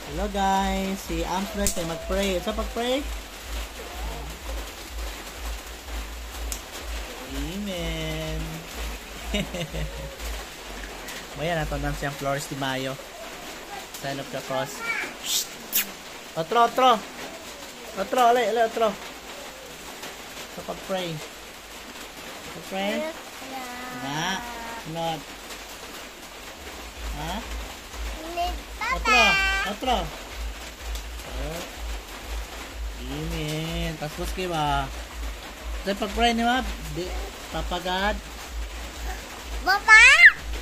Hello guys, si Amsler tayo mag-pray. Sa pag-pray? Amen. Maya nato nang siyang Flores de Mayo. Sign of the cross. Shh! Otro, otro! Otro, otro. Sa pag-pray. Pag-pray? Na. Not. Ha? Otro. Otro. Amen. Tapos kayo ba? Sa pag-pray ni Mab, Papa God. Papa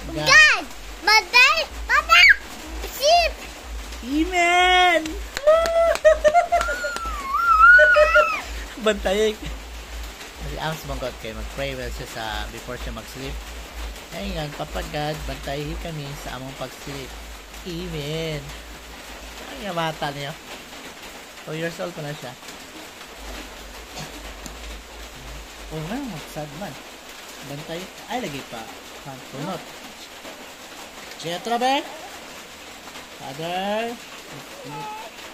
God. Batay. Papa. Sheep. Amen. Bantay. Si Ams manggot kayo mag-pray well siya sa before siya mag-sleep. Ngayon, Papa God, bantayin kami sa among pag-sleep. Amen. Ang nga mata niya. 2 years old pa na siya. Oh, nga, magsad man. Bantay. Ay, lagi pa. Tunot. Jetro, be? Father.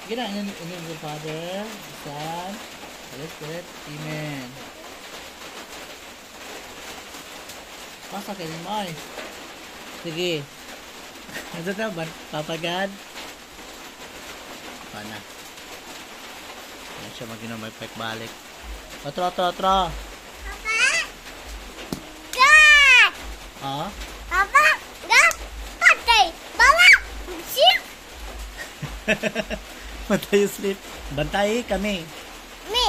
Gina, in the Father, the Son, Holy Spirit. Amen. Pasa kayo mo eh. Sige. Ito na ba? Papa God? Pana. Ayan siya mag-inom may balik. Otro. Papa God. Ah? Papa God. Batay. Papa. Sheep. Bantay sleep. Bantay kami. Me.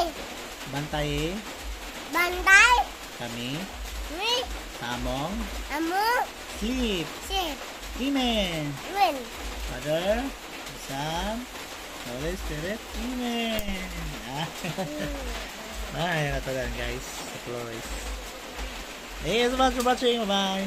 Bantay Banday. kami. Me. Samong Amo. sleep. Sheep. Amen. Win. Father, Son, Holy Spirit. Amen. Bye. Ito lang guys. Sa Flores. Hey, so much for watching. Bye.